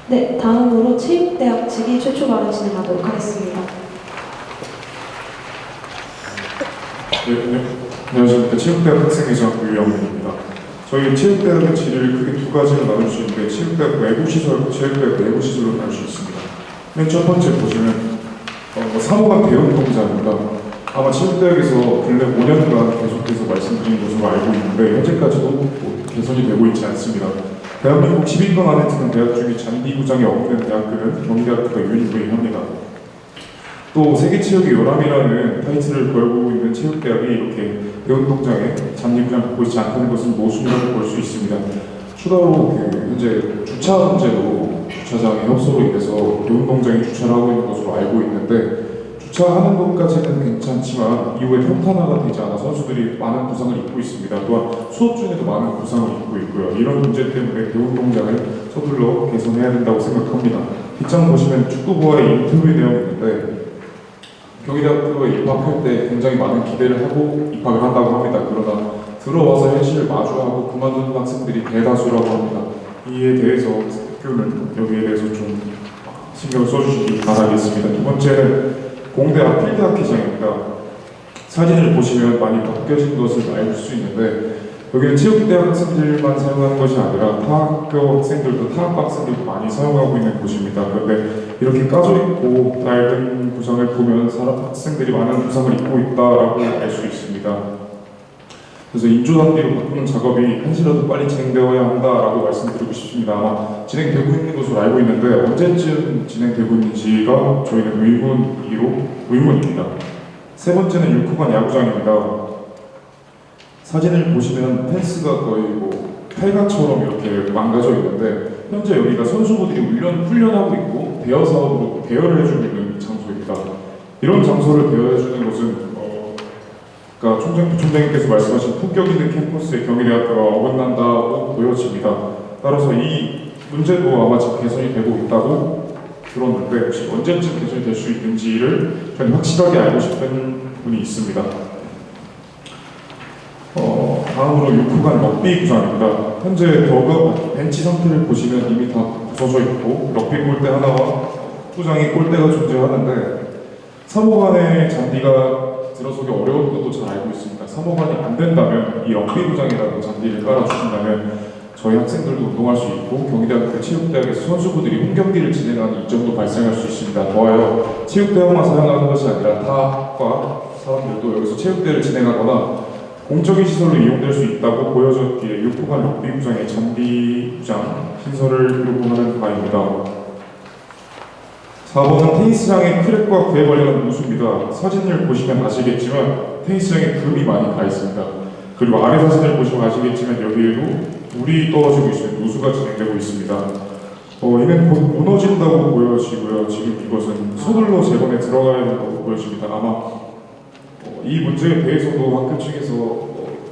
네, 다음으로 체육대학 측이 최초 발언 진행하도록 하겠습니다. 네, 안녕하십니까. 체육대학 학생회장 유영민입니다. 저희 체육대학의 질을 크게 두 가지로 나눌 수 있는데 체육대학 외부시설, 체육대학 내부시설로 나눌 수 있습니다. 맨 첫 번째 보시면 사무관 대응 동작입니다. 아마 체육대학에서 근래 5년간 계속해서 말씀드린 것으로 알고 있는데 현재까지도 개선이 되고 있지 않습니다. 대한민국 10인권 안에 드는 대학 중에 잔디구장이 없는 대학교는 경희대학교가 유일무이합니다. 또 세계체육의 요람이라는 타이틀을 걸고 있는 체육대학이 이렇게 대운동장에 잔디구장 갖고 있지 않다는 것은 모순이라고 볼 수 있습니다. 추가로 현재 주차 문제도 주차장의 협소로 인해서 대운동장에 주차를 하고 있는 것으로 알고 있는데 주차하는 것까지는 괜찮지만 이후에 평탄화가 되지 않아 선수들이 많은 부상을 입고 있습니다. 또한 수업 중에도 많은 부상을 입고 있고요. 이런 문제 때문에 대운동장을 서둘러 개선해야 된다고 생각합니다. 뒷장 보시면 축구부와의 인터뷰 내용이 있는데 경희대학교에 입학할 때 굉장히 많은 기대를 하고 입학을 한다고 합니다. 그러나 들어와서 현실을 마주하고 그만두는 학생들이 대다수라고 합니다. 이에 대해서 학교는 여기에 대해서 좀 신경을 써주시기 바라겠습니다. 두 번째는 공대 필드 학회장입니다. 사진을 보시면 많이 바뀌어진 것을 알 수 있는데 여기는 체육대학 학생들만 사용하는 것이 아니라 타 학교 학생들도 타 학과 학생들도 많이 사용하고 있는 곳입니다. 그런데 이렇게 까져 있고 낡은 구상을 보면 학생들이 많은 구상을 입고 있다라고 알 수 있습니다. 그래서 인조단지로 바꾸는 작업이 한시라도 빨리 진행되어야 한다라고 말씀드리고 싶습니다. 아마 진행되고 있는 것으로 알고 있는데 언제쯤 진행되고 있는지가 저희는 의문입니다. 세 번째는 6호관 야구장입니다. 사진을 보시면 펜스가 거의 폐가처럼 이렇게 망가져 있는데 현재 여기가 선수분들이 훈련하고 있고 대여 사업으로 대여를 해주고 있는 장소입니다. 이런 장소를 대여해주는 것은 그러니까 총장님께서 말씀하신 품격 있는 캠퍼스의 경희대학교가 어긋난다고 보여집니다. 따라서 이 문제도 아마 지금 개선이 되고 있다고 들었는데 혹시 언제쯤 개선이 될 수 있는지를 저는 확실하게 알고 싶은 분이 있습니다. 다음으로 6호관 럭비 구장입니다. 현재 벤치 상태를 보시면 이미 다 부서져 있고 럭비 골대 하나와 구장이 골대가 존재하는데 3호관의 잔디가 들어서기 어려운 것도 잘 알고 있습니다. 3호관이 안 된다면 이 럭비 구장이라도 잔디를 깔아주신다면 저희 학생들도 운동할 수 있고 경희대학교 체육대학에서 선수부들이 홈경기를 진행하는 이점도 발생할 수 있습니다. 더하여 체육대학만 사용하는 것이 아니라 타 학과 사람들도 여기서 체육대회를 진행하거나 공적인 시설로 이용될 수 있다고 보여졌기에 6호관 럭비 구장의 잔디구장 신설을 요구하는 바입니다. 4번은 테니스장의 크랙과 그에 관련한 누수입니다. 사진을 보시면 아시겠지만 테니스장에 금이 많이 가 있습니다. 그리고 아래 사진을 보시면 아시겠지만 여기에도 물이 떨어지고 있으면 누수가 진행되고 있습니다. 이는 곧 무너진다고 보여지고요. 지금 이것은 서둘러 재건에 들어가야 된다고 보여집니다. 아마 이 문제에 대해서도 학교 측에서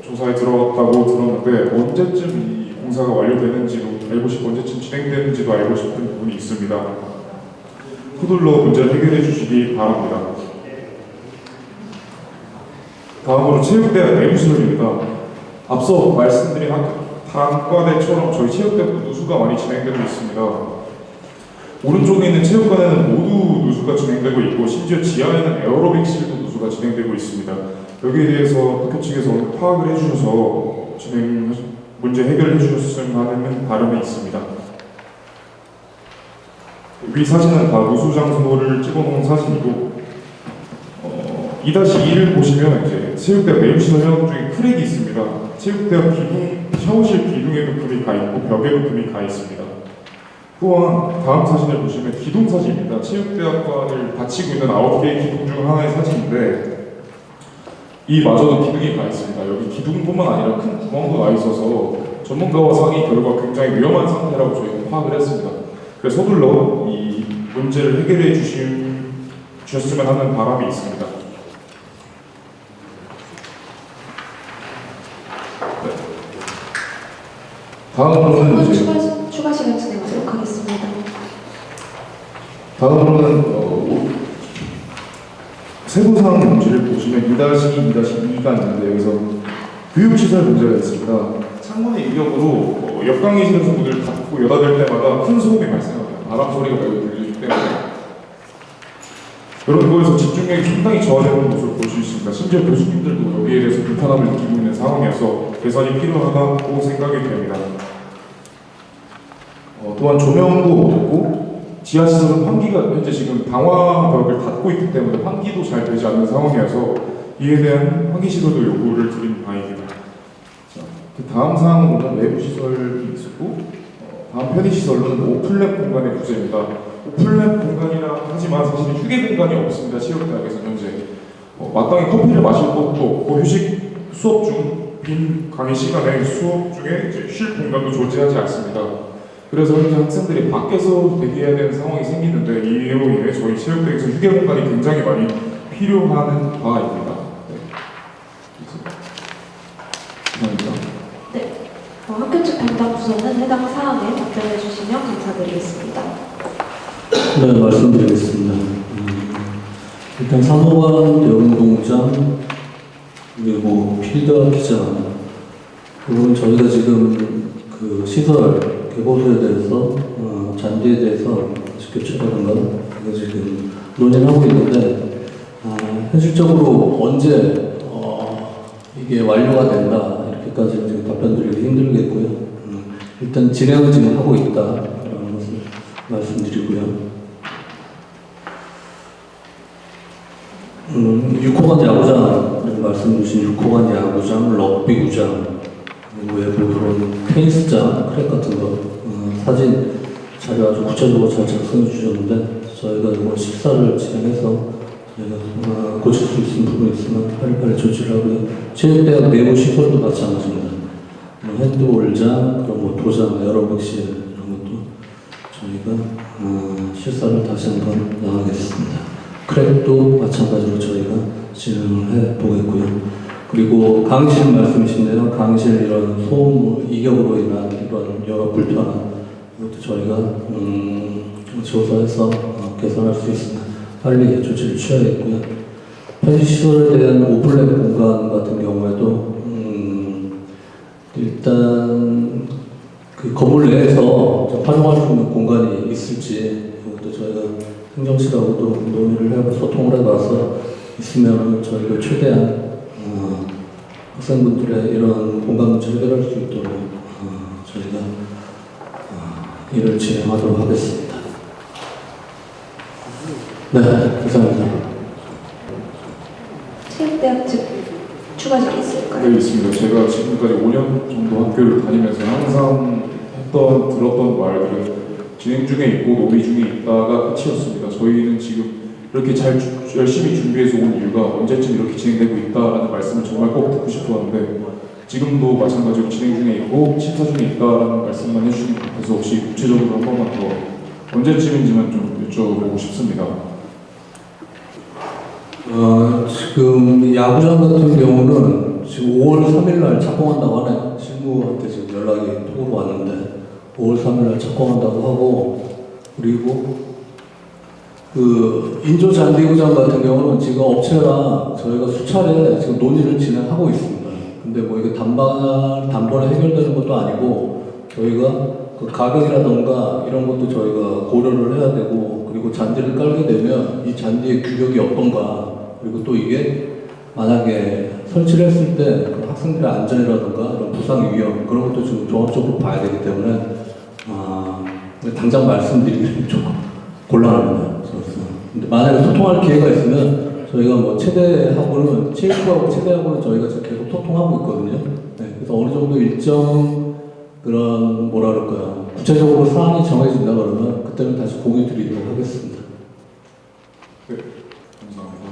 조사에 들어갔다고 들었는데 언제쯤 이 공사가 완료되는지도 알고 싶고 언제쯤 진행되는지도 알고 싶은 부분이 있습니다. 서둘러 문제를 해결해 주시기 바랍니다. 다음으로 체육대학 내부시설입니다. 앞서 말씀드린 단과대처럼 저희 체육대학도 누수가 많이 진행되고 있습니다. 오른쪽에 있는 체육관에는 모두 누수가 진행되고 있고 심지어 지하에는 에어로빅실도 누수가 진행되고 있습니다. 여기에 대해서 학교 측에서 파악을 해주셔서 문제 해결해 주셨으면 하는 바람이 있습니다. 위 사진은 다 누수 장소를 찍어놓은 사진이고 2-2를 보시면 이제 체육대학 내부시설 현황 중에 크랙이 있습니다. 체육대학 샤워실 기둥에도 금이 가 있고 벽에도 금이 가 있습니다. 또한 다음 사진을 보시면 기둥 사진입니다. 체육대학과를 받치고 있는 9개의 기둥 중 하나의 사진인데 이마저도 기둥이 가 있습니다. 여기 기둥뿐만 아니라 큰 구멍도 나 있어서 전문가와 상의 결과 굉장히 위험한 상태라고 저희가 파악을 했습니다. 그래서 서둘러 이 문제를 해결해 주셨으면 하는 바람이 있습니다. 네. 다음으로는 이제 추가 시간 진행하도록 하겠습니다. 다음으로는 세부사항 문제를 보시면 2-2-2가 있는데 여기서 교육시설 문제가 있습니다. 창문의 위력으로 옆강의실에서 문을 닫고 자꾸 여닫을 때마다 큰 소음이 발생합니다. 바람 소리가 매우 들리기 때문에 이런 거에서 집중력이 상당히 저하되는 모습을 볼 수 있습니다. 심지어 교수님들도 여기에 대해서 불편함을 느끼고 있는 상황이어서 개선이 필요하다고 생각이 됩니다. 또한 조명도 어둡고 지하시설은 환기가 현재 지금 방화벽을 닫고 있기 때문에 환기도 잘 되지 않는 상황이어서 이에 대한 환기시설도 요구를 드린 바입니다. 자, 그 다음 사항으로는 외부 시설이 있었고 다음 편의시설로는 오픈랩 공간의 부재입니다. 오픈랩 공간이라 하지만 사실 휴게 공간이 없습니다. 체육대학에서 현재 마땅히 커피를 마실 것도 없고 수업 중 빈 강의 시간에 수업 중에 이제 쉴 공간도 존재하지 않습니다. 그래서 현재 학생들이 밖에서 대기해야 되는 상황이 생기는데 이로 인해 저희 체육대학에서 휴게 공간이 굉장히 많이 필요한 바입니다. 감사합니다. 네. 학교 측 담당 부서는 해당 사항에 답변해 주시면 감사드리겠습니다. 네, 말씀드리겠습니다. 일단 산호관 대운동장 그리고 필드와 기장 그리고 저희가 지금 그 시설 개보수에 대해서 잔디에 대해서 교체라든가 이거 지금 논의를 하고 있는데 현실적으로 언제 이게 완료가 된다 이렇게까지 지금 답변드리기 힘들겠고요. 일단 진행을 지금 하고 있다라는 것을 말씀드리고요. 6호관 야구장 말씀 주신 6호관 야구장, 럭비구장 그리고 외부 이런 테니스장, 크랙 같은 거 사진 자료 아주 구체적으로 잘 작성해 주셨는데 저희가 이번 식사를 진행해서 저희가 고칠 수 있는 부분이 있으면 빨리빨리 조치를 하고요. 체육대학 내부 시설도 마찬가지입니다. 핸드볼장, 그런 뭐 도장, 에어로빅실 이런 것도 저희가 실사를 다시 한번 나가겠습니다. 크랙도 마찬가지로 저희가 진행을 해 보겠고요. 그리고 강의실 말씀이신데요. 강의실 이런 소음 이격으로 인한 이런 여러 불편함 이것도 저희가 조사해서 개선할 수 있으면 빨리 조치를 취하겠고요. 편의시설에 대한 오픈랩 공간 같은 경우에도 일단 그 건물 내에서 활용할 수 있는 공간이 있을지 이것도 저희가 행정실하고도 논의를 해서 소통을 해봐서 있으면 저희가 최대한 학생분들의 이런 공간 문제를 해결할 수 있도록 저희가 일을 진행하도록 하겠습니다. 네, 감사합니다. 체육대학 측 추가 질의 있을까요? 네, 있습니다. 제가 지금까지 5년 정도 학교를 다니면서 항상 들었던 말들은 진행 중에 있고 논의 중에 있다가 끝이었습니다. 저희는 지금 이렇게 열심히 준비해서 온 이유가 언제쯤 이렇게 진행되고 있다라는 말씀을 정말 꼭 듣고 싶었는데 지금도 마찬가지로 진행 중에 있고 심사 중에 있다라는 말씀만 해주시는 것 같아서 혹시 구체적으로 한 번만 더 언제쯤인지만 좀 여쭤보고 싶습니다. 지금 야구장 같은 경우는 지금 5월 3일 날 착공한다고 하네요. 실무한테 지금 연락이 톡으로 왔는데 5월 3일 날 착공한다고 하고 그리고 그 인조 잔디구장 같은 경우는 지금 업체랑 저희가 수차례 지금 논의를 진행하고 있습니다. 근데 뭐 이게 단번에 해결되는 것도 아니고 저희가 그 가격이라던가 이런 것도 저희가 고려를 해야 되고 그리고 잔디를 깔게 되면 이 잔디의 규격이 어떤가 그리고 또 이게 만약에 설치를 했을 때 그 학생들의 안전이라던가 이런 부상 위험 그런 것도 지금 종합적으로 봐야 되기 때문에 당장 말씀드리기 좀 곤란합니다. 근데 만약에 소통할 기회가 있으면 저희가 뭐 체대하고는 체육부하고 체대하고는 저희가 지금 계속 소통하고 있거든요. 네, 그래서 어느 정도 일정 그런 뭐라 그럴까요? 구체적으로 사안이 정해진다 그러면 그때는 다시 공유 드리도록 하겠습니다. 네, 감사합니다.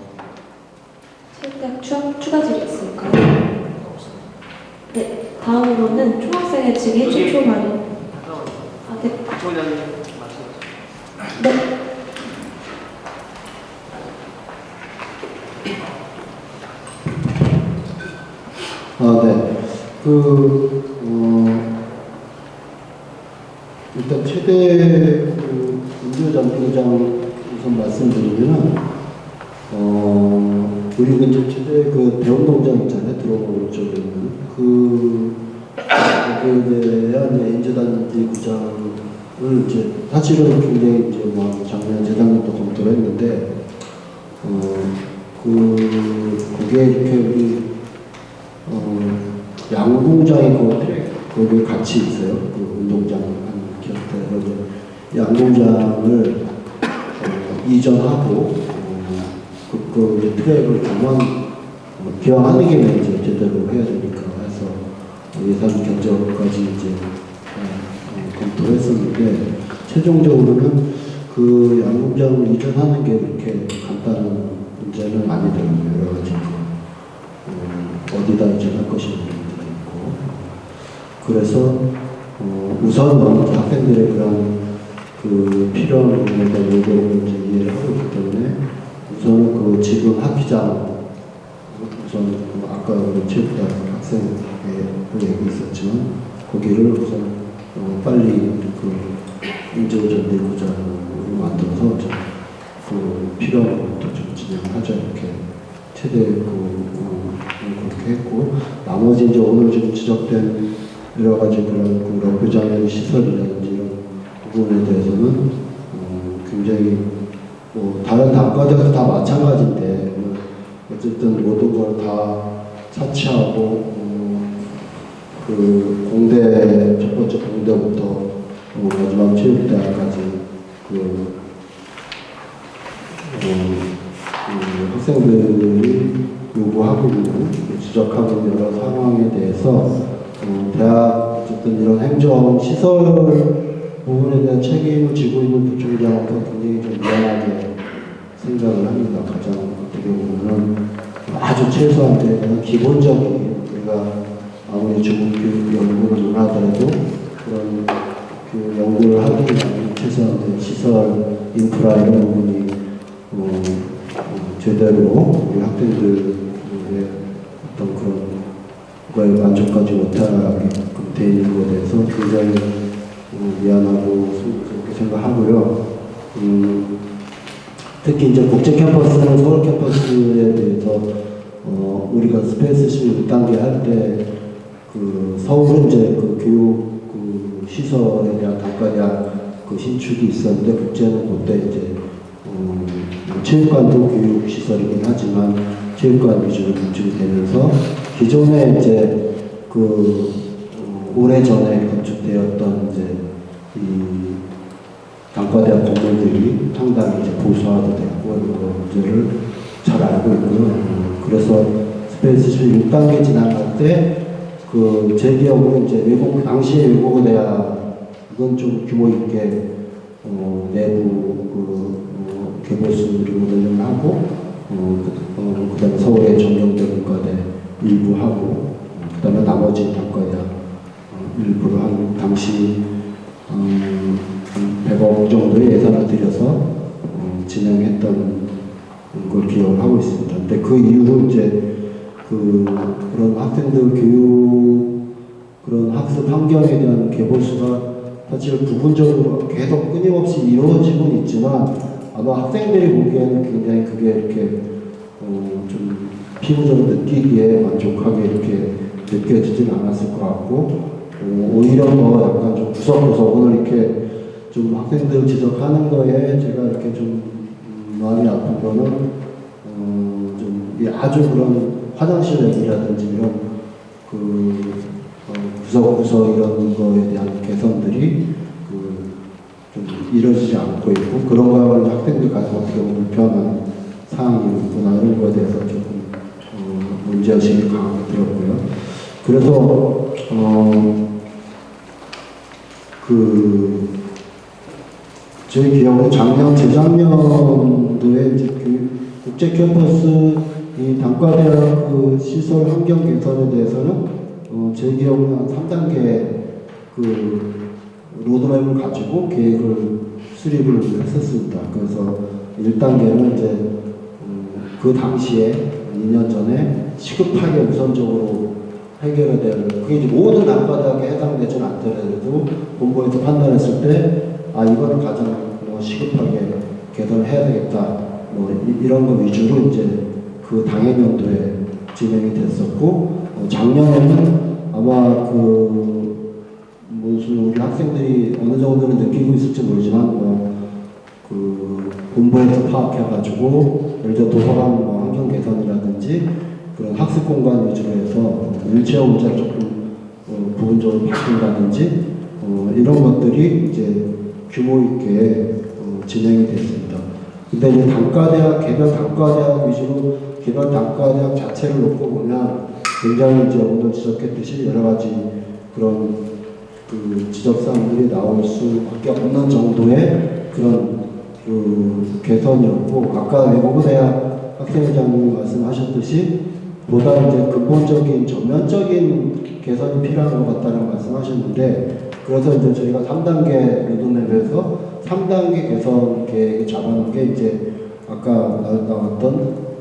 체육대학 추가 질의 있을까요? 네, 다음으로는 총학생회 측의 최초 발의. 네. 네. 네. 일단 최대 인조잔디구장 우선 말씀드리면, 우리 근처 최대 그 대운동장 있잖아요. 들어오는 쪽에 있는. 거기에 대한 인재단지 구장을 이제 사실은 굉장히 이제 뭐 작년 재작년도 검토를 했는데 그게 이렇게 우리 양궁장이 거기 같이 있어요. 그 운동장 한 곁에 양궁장을 이전하고 그 이제 트랙을 개방하는 게 이제 제대로 해야 되니까 해서 예산 견적까지 이제 검토를 했었는데 최종적으로는 그 양궁장을 이전하는 게 그렇게 간단한 문제는 아니더라고요. 여러 가지 어디다 이전할 것인지 문제가 있고 그래서 우선은 학생들의 그런 그 필요한 부분에 대한 요구를 이제 이해를 하고 있기 때문에 우선은 그 지금 학기장 우선 아까 우리 체육대학 학생의 얘기 있었지만 거기를 우선 빨리 그 인재전대 구장으로 만들어서 그 필요한 것도 좀 진행하자 이렇게 최대 그렇게 했고 나머지 이제 오늘 지금 지적된 여러 가지 그런 그 럭비장의 시설이라든지 이런 부분에 대해서는 굉장히 뭐 다른 단과대도 다 마찬가지인데 어쨌든 모든 걸 다 차치하고 그 공대 첫 번째 공대부터 마지막 체육대학까지 학생들이 요구하고 있는 지적하고 있는 여러 상황에 대해서 대학 어쨌든 이런 행정 시설 부분에 대한 책임을 지고 있는 부총장한테 굉장히 좀 미안하게 생각을 합니다. 가장 어떻게 보면은 아주 최소한의 기본적인 우리가 아무리 중국 교육 연구를 하더라도 그런 그 연구를 하기 위한 최소한의 시설 인프라 이런 부분이 제대로 우리 학생들의 어떤 그런 거에 만족하지 못하게끔 돼 있는 것에 대해서 굉장히 미안하고 그렇게 생각하고요. 특히 이제 국제 캠퍼스는 서울 캠퍼스에 대해서 우리가 스페이스 16단계 할 때 그 서울은 이제 그 교육 그 시설에 대한 단과대학 그 신축이 있었는데 국제는 그때 이제 체육관도 교육 시설이긴 하지만 체육관 위주로 건축이 되면서 기존에 이제 그 오래전에 건축되었던 이제 이 단과대학 건물들이 상당히 이제 보수화도 되고 이런 문제를 잘 알고 있고요. 그래서 스페이스 16단계 지나갈 때 그 제 기억으로 이제 당시에 외국 대학 이건 좀 규모 있게 내부 개보수 리모델링을 하고 그다음에 서울의 정경대 문과대 일부 하고 그다음에 나머지 단과대학 일부를 한 당시 100억 정도의 예산을 들여서 진행했던 걸 기억을 하고 있습니다. 근데 그 이후로 이제 그런 학생들 교육 그런 학습 환경에 대한 개보수가 사실 부분적으로 계속 끊임없이 이루어지고 있지만 아마 학생들이 보기에는 굉장히 그게 이렇게 좀 피부적으로 느끼기에 만족하게 이렇게 느껴지진 않았을 것 같고 오히려 더 약간 좀 구석구석 오늘 이렇게 좀 학생들 지적하는 거에 제가 이렇게 좀 마음이 아픈 거는 좀 아주 그런 화장실 얘기라든지 이런 구석구석 이런 거에 대한 개선들이 좀 이루어지지 않고 있고 그런 거야말로 학생들 가서 어떻게 보면 불편한 사항이 있구나 이런 거에 대해서 조금 문제의식이 강하게 들었고요. 그래서 제 기억으로 재작년도에 이제 국제 캠퍼스 이 단과대학 그 시설 환경 개선에 대해서는 제 기억으로 한 3단계 그 로드맵을 가지고 계획을 수립을 했었습니다. 그래서 1단계는 이제 그 당시에 2년 전에 시급하게 우선적으로 해결해야 될 그게 이제 모든 단과대학에 해당되지는 않더라도 본부에서 판단했을 때 이거는 가장 시급하게 개선을 해야 되겠다 이런 거 위주로 이제 그 당해 연도에 진행이 됐었고 작년에는 아마 무슨 우리 학생들이 어느 정도는 느끼고 있을지 모르지만 본부에서 파악해가지고 예를 들어 도서관 환경 개선이라든지 그런 학습 공간 위주로 해서 일체어 문제를 조금 부분적으로 바꾼다든지 이런 것들이 이제 규모 있게 진행이 됐습니다. 근데 이제 개별 단과대학 위주로 개별 단과대학 자체를 놓고 보면 굉장히 이제 오늘 지적했듯이 여러 가지 그런 지적사항들이 나올 수밖에 없는 정도의 그런 개선이었고, 아까 외국어대학 학생회장님이 말씀하셨듯이 보다 이제 근본적인 전면적인 개선이 필요한 것 같다는 말씀하셨는데, 그래서 이제 저희가 3단계 로드맵에서 3단계 개선 계획을 잡아놓은 게 이제 아까 나왔던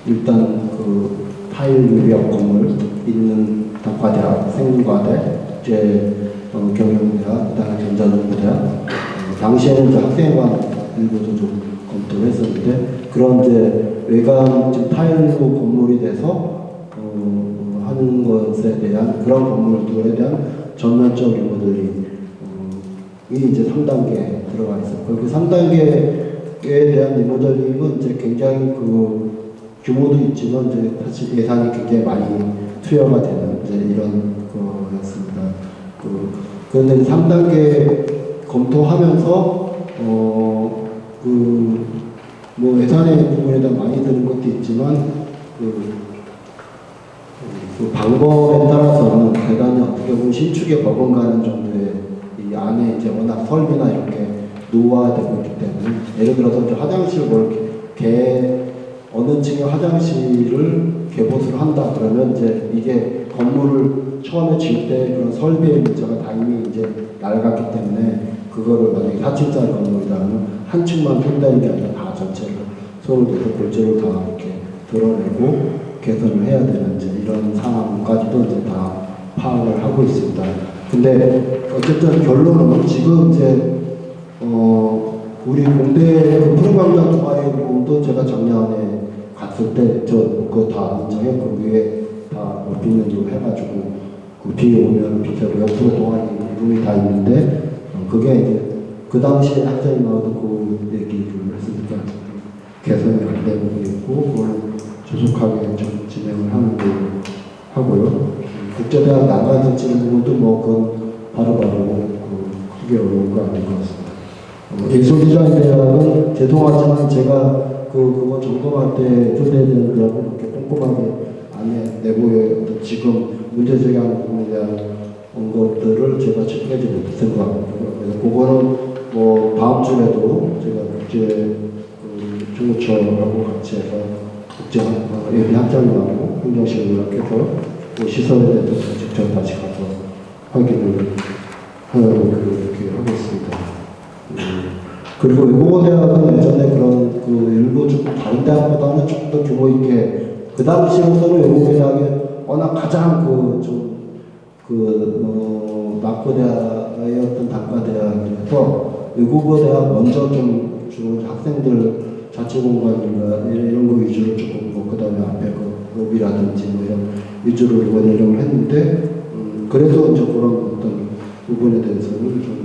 일단 타일 유리학 건물 있는 단과대학, 생과대, 경영대학, 그다음에 전자정보대학. 당시에는 이제 학생회관 일부도 좀 검토를 했었는데, 그런 이제 외관 지금 타일로 건물이 돼서 하는 것에 대한 그런 건물들에 대한 전면적 리모델링이 이제 3단계에 들어가 있었고, 그 3단계에 대한 리모델링은 이제 굉장히 규모도 있지만 이제 사실 예산이 굉장히 많이 투여가 되는 이제 이런 거였습니다. 그런데 3단계 검토하면서 예산의 부분에 다 많이 드는 것도 있지만 그 방법에 따라서는 대단히 어떻게 보면 신축에 버금가는 정도의 이 안에 이제 워낙 설비나 이렇게 노후화되고 있기 때문에, 예를 들어서 이제 화장실 어느 층에 화장실을 개보수를 한다 그러면 이제 이게 건물을 처음에 지을 때 그런 설비의 문제가 다 이미 이제 낡았기 때문에 그거를 만약에 4층짜리 건물이라면 한 층만 한다는 게 아니라 다 전체를 손을 대서 골조를 다 이렇게 드러내고 개선을 해야 되는 이제 이런 상황까지도 이제 다 파악을 하고 있습니다. 근데 어쨌든 결론은 지금 이제 우리 공대 푸른광장 동아리 부분도 제가 작년에 갔을 때 그거 다 인정했고 위에 다 빗는으로 해가지고 비에 오면 빛하고 옆으로 동아리 부분이 다 있는데 그게 이제 그 당시에 학생이 나와도 그 얘기를 했으니까 개선이 안 되고 있고 그걸 조속하게 좀 진행을 하는 걸로 하고요. 국제대학 난간을 찍는 부분도 그건 바로바로 크게 어려운 거 아닌 것 같습니다. 예술디자인대학은 죄송하지만 제가 그거 점검할 때 교대대학을 그렇게 꼼꼼하게 안에 내부의 지금 문제 제기하는 부분에 대한 것들을 제가 체크하지 못했던 것 같고요. 그래서 그거는 다음 주에도 제가 국제 중고처하고 같이 해서 국제 학장님하고 행정실을 연락해서 시설에 대해서 직접 다시 가서 확인을 하려고 그렇게 하고 있습니다. 그리고 외국어대학은 예전에 그런 일부 좀 다른 대학보다는 조금 더 규모 있게 그 당시로서는 외국어대학이 워낙 가장 낙고대학이었던 단과대학이라서 외국어대학 먼저 좀 주로 학생들 자체공간인가 이런 거 위주로 조금 그 다음에 앞에 로비라든지 이런 위주로 리모델링을 했는데 그래도 이제 그런 어떤 부분에 대해서는 좀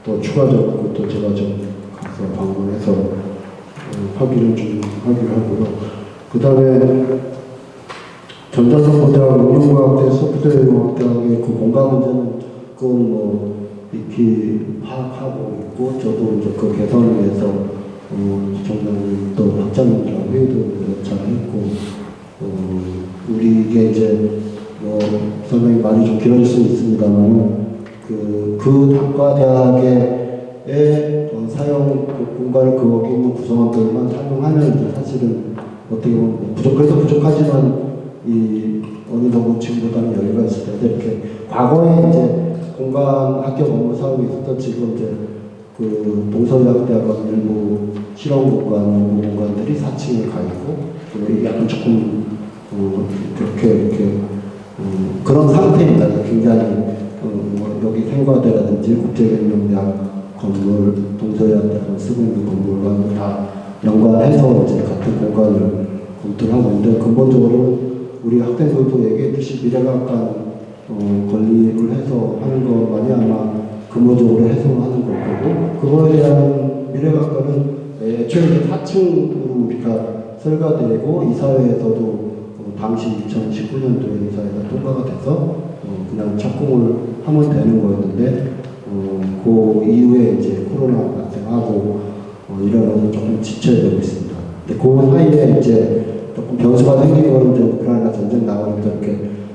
더 추가적으로 또 제가 좀 가서 방문해서 확인을 하고요. 그 다음에 전자정보대학, 응용과학대, 소프트웨어과학대학의 그 공간 문제는 그건 익히 파악하고 있고 저도 이제 그 개선을 위해서 정말 또 학장님들하고 회의도 몇 차례 했고 우리 이게 이제 설명이 많이 좀 길어질 수는 있습니다만 그 단과대학의 사용 공간을 거기 있는 구성원들만 사용하면 이제 사실은 어떻게 보면 그래도 부족하지만 어느 정도 지금보다는 여유가 있을 텐데 이렇게 과거에 이제 공간 학교 업무 사업이 있었던 지금 이제 동서대학원 일부 실험 공간들이 4층에 가 있고 약간 조금 이렇게 그런 상태입니다. 굉장히 여기 생과대라든지 국제경영대학 건물, 동서대학원 쓰고 있는 건물과 다 연관해서 이제 같은 공간을 검토를 하고 있는데 근본적으로 우리 학생들도 얘기했듯이 미래학관 건립을 해서 하는 것만이 아마 근본적으로 해소하는 걸 거고, 그거에 대한 미래학과는 애초에 4층으로 우리가 설가되고 이사회에서도 당시 2019년도에 이사회가 통과가 돼서 그냥 착공을 하면 되는 거였는데 그 이후에 이제 코로나 발생하고 이러면서 조금 지체되고 있습니다. 근데 그 사이에 이제 조금 변수가 생긴 거는 이제 우크라이나 전쟁 나오니까 이렇게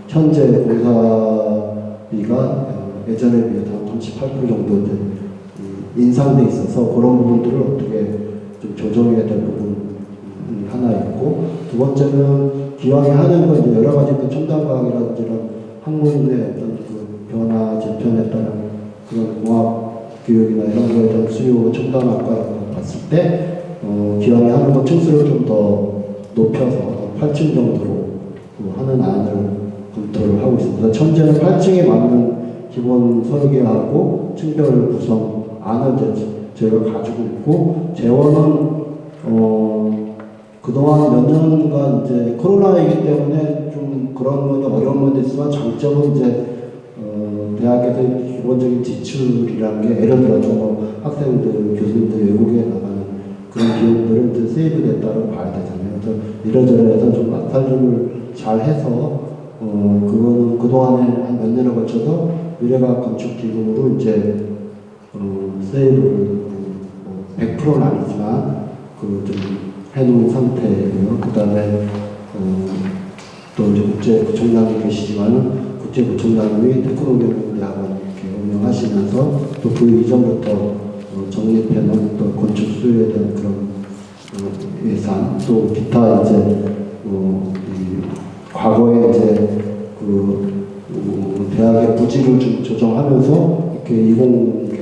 현재 공사비가 예전에 비해 한 38% 정도 이제 인상돼 있어서 그런 부분들을 어떻게 좀 조정해야 될 부분이 하나 있고, 두 번째는 기왕에 하는 건 이제 여러 가지 그 첨단과학이라든지 이런 학문의 어떤 그 변화, 재편에 따른 그런 공학 교육이나 이런 거에 대한 수요 첨단학과를 봤을 때 기왕에 하는 거 층수를 좀 더 높여서 8층 정도로 하는 안을 검토를 하고 있습니다. 현재는 8층에 맞는 기본 설계하고 층별 구성 안을 저희가 가지고 있고, 재원은 그동안 몇 년간 이제 코로나이기 때문에 좀 그런 면이 어려운 면도 있지만, 장점은 이제 대학에서 기본적인 지출이라는 게, 예를 들어서 뭐 학생들, 교수님들 외국에 나가는 그런 비용들은 이제 세이브됐다고 봐야 되잖아요. 그래서 이러저러 해서 좀 낙찰을 잘 해서 그거는 그동안에 한 몇 년에 걸쳐서 미래과학 건축기금으로 이제 세이브를 100%는 아니지만 그 좀 해놓은 상태고요. 그 다음에 또 이제 국제부총장이 계시지만은 국제부총장님이 테크노경대학원 이렇게 운영하시면서 또 그 이전부터 정립해놓은 또 건축 수요에 대한 그런 예산, 또 기타 이제 과거에 이제 대학의 부지를 좀 조정하면서 이렇게 20개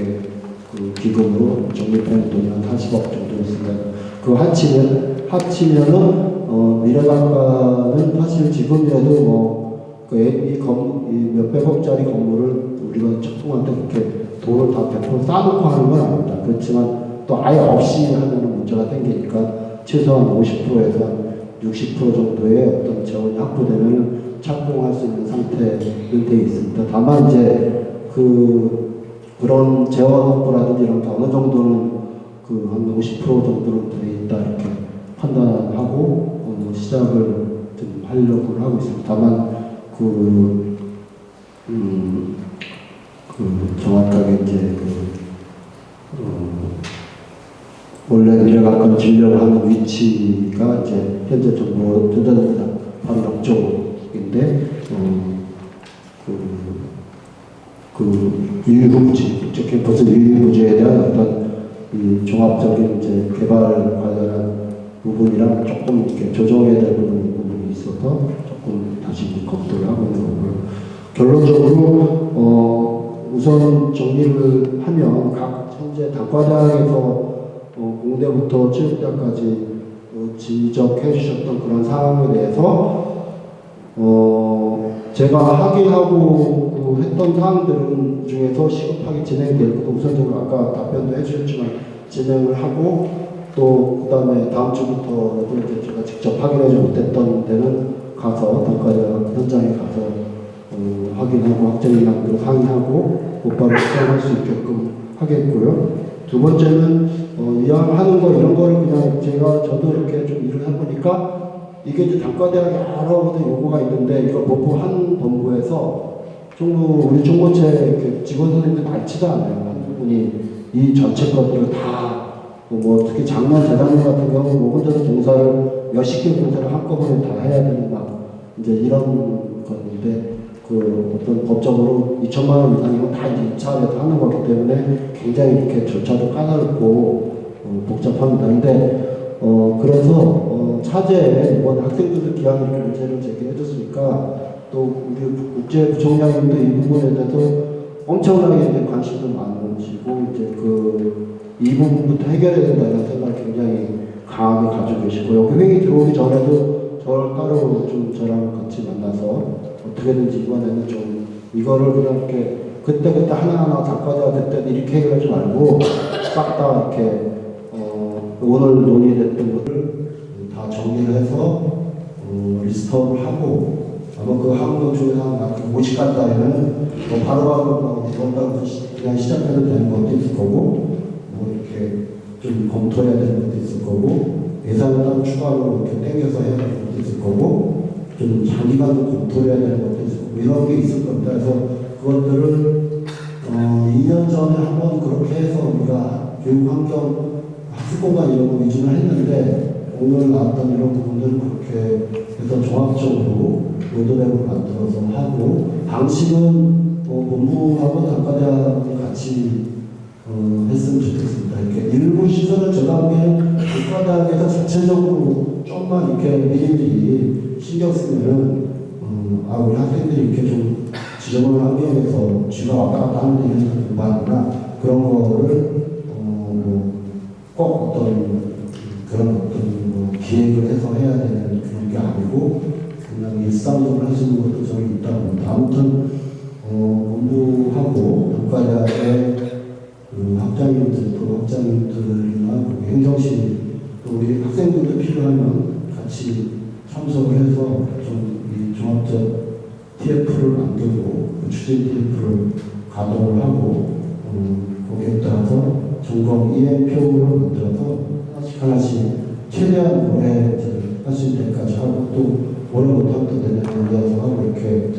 그 기금으로 정립하는 돈이 한 40억 정도 있습니다. 그 합치면은 미래학과는 사실 지금이라도 이 몇백억짜리 건물을 우리가 착공할 때 그렇게 돈을 다 100% 쌓아놓고 하는 건 아닙니다. 그렇지만 또 아예 없이 하는 문제가 생기니까 최소한 50%에서 60% 정도의 어떤 재원이 확보되면 착공할 수 있는 상태는 되어 있습니다. 다만 이제 그런 재원 확보라든지 이런 게 어느 정도는 한 50% 정도는 되어 있다 이렇게 판단하고 시작을 좀 하려고 하고 있습니다. 다만 정확하게 이제 원래 미래학과를 지으려고 하는 위치가 이제 현재 정보 전자입니다. 바로 옆쪽인데 유휴부지, 국제 캠퍼스 유휴부지에 대한 어떤 이 종합적인 이제 개발 관련한 부분이랑 조금 이렇게 조정해야 될 부분이 있어서 조금 다시 검토를 하고 있는 거고요. 결론적으로 우선 정리를 하면 각 현재 단과대학에서 공대부터 체육대학까지 지적해 주셨던 그런 사항에 대해서 제가 확인하고 했던 사항들 중에서 시급하게 진행될 것도 우선적으로 아까 답변도 해주셨지만 진행을 하고, 또 그 다음에 다음 주부터 이제 제가 직접 확인하지 못했던 데는 가서 단과대학 현장에 가서 확인하고 학생이랑 상의하고 곧바로 시작할 수 있게끔 하겠고요. 두 번째는 이왕 하는 거 이런 거를 그냥 저도 이렇게 좀 일을 해보니까 이게 이제 단과대학에 여러 가지 요구가 있는데, 이거 법부 한 본부에서 우리 중고체 직원 선생님들 많지도 않아요. 한 분이 이 전체 것들을 다 특히 작년 재작년 같은 경우 혼자서 공사를 몇십 개 공사를 한꺼번에 다 해야 되는 이제 이런 건데, 어떤 법적으로 2천만 원 이상이면 다 이제 입찰해서 하는 거기 때문에 굉장히 이렇게 절차도 까다롭고 복잡합니다. 근데 그래서 차제에 이번 학생들도 기왕 이렇게 문제를 제기해줬으니까 또 우리 국제부총장님도 이 부분에 대해서 엄청나게 이제 관심도 많으시고 이제 이 부분부터 해결해야 된다는 생각을 굉장히 강하게 가지고 계시고, 여기 회의 들어오기 전에도 저를 따로 좀 저랑 같이 만나서 어떻게든지 이번에는 좀 이거를 그냥 이렇게 그때 하나하나 단과대학 됐든 이렇게 해결하지 말고 싹 다 이렇게 오늘 논의됐던 것을 다 정리를 해서 리스트업을 하고 아마 그 항목 중에서 한 50가지 따위는 뭐 바로바로 이런다고 그냥 시작해도 되는 것도 있을 거고 뭐 이렇게 좀 검토해야 되는 것도 있을 거고 예산을 따로 추가로 이렇게 땡겨서 해야 되는 것도 있을 거고 좀 장기간으로 검토해야 되는 것도 있을 거고 이런 게 있을 겁니다. 그래서 그것들을 2년 전에 한번 그렇게 해서 우리가 교육환경 학습공간 이런 거 위주로 했는데 오늘 나왔던 이런 부분들은 그렇게 해서 종합적으로 로드맵을 만들어서 하고 방식은 본부하고 단과대학하고 같이 했으면 좋겠습니다. 이렇게 일부 시설을 제가 보기에는 단과대학에서 자체적으로 조금만 이렇게 미리미리 신경 쓰면은 우리 학생들이 이렇게 좀 지저분한 환경에서 쥐가 왔다 갔다 하는 데에서 공부하거나 그런 거를 꼭 그런 어떤 기획을 해서 해야 되는 그런 게 아니고 그냥 일상적으로 하시는 것도 저는 있다고 봅니다. 아무튼 공부하고 단과대학의 학장님들 또 학장님들이나 행정실 또 우리 학생들도 필요하면 같이 참석을 해서 좀 이 종합적 TF를 만들고 추진 TF를 가동을 하고 거기에 따라서 점검 EM표를 만들어서 하나씩 최대한 올해 할 수 있는 데까지 하고 또 올해 못하면 또 내년에 올려서 하고 이렇게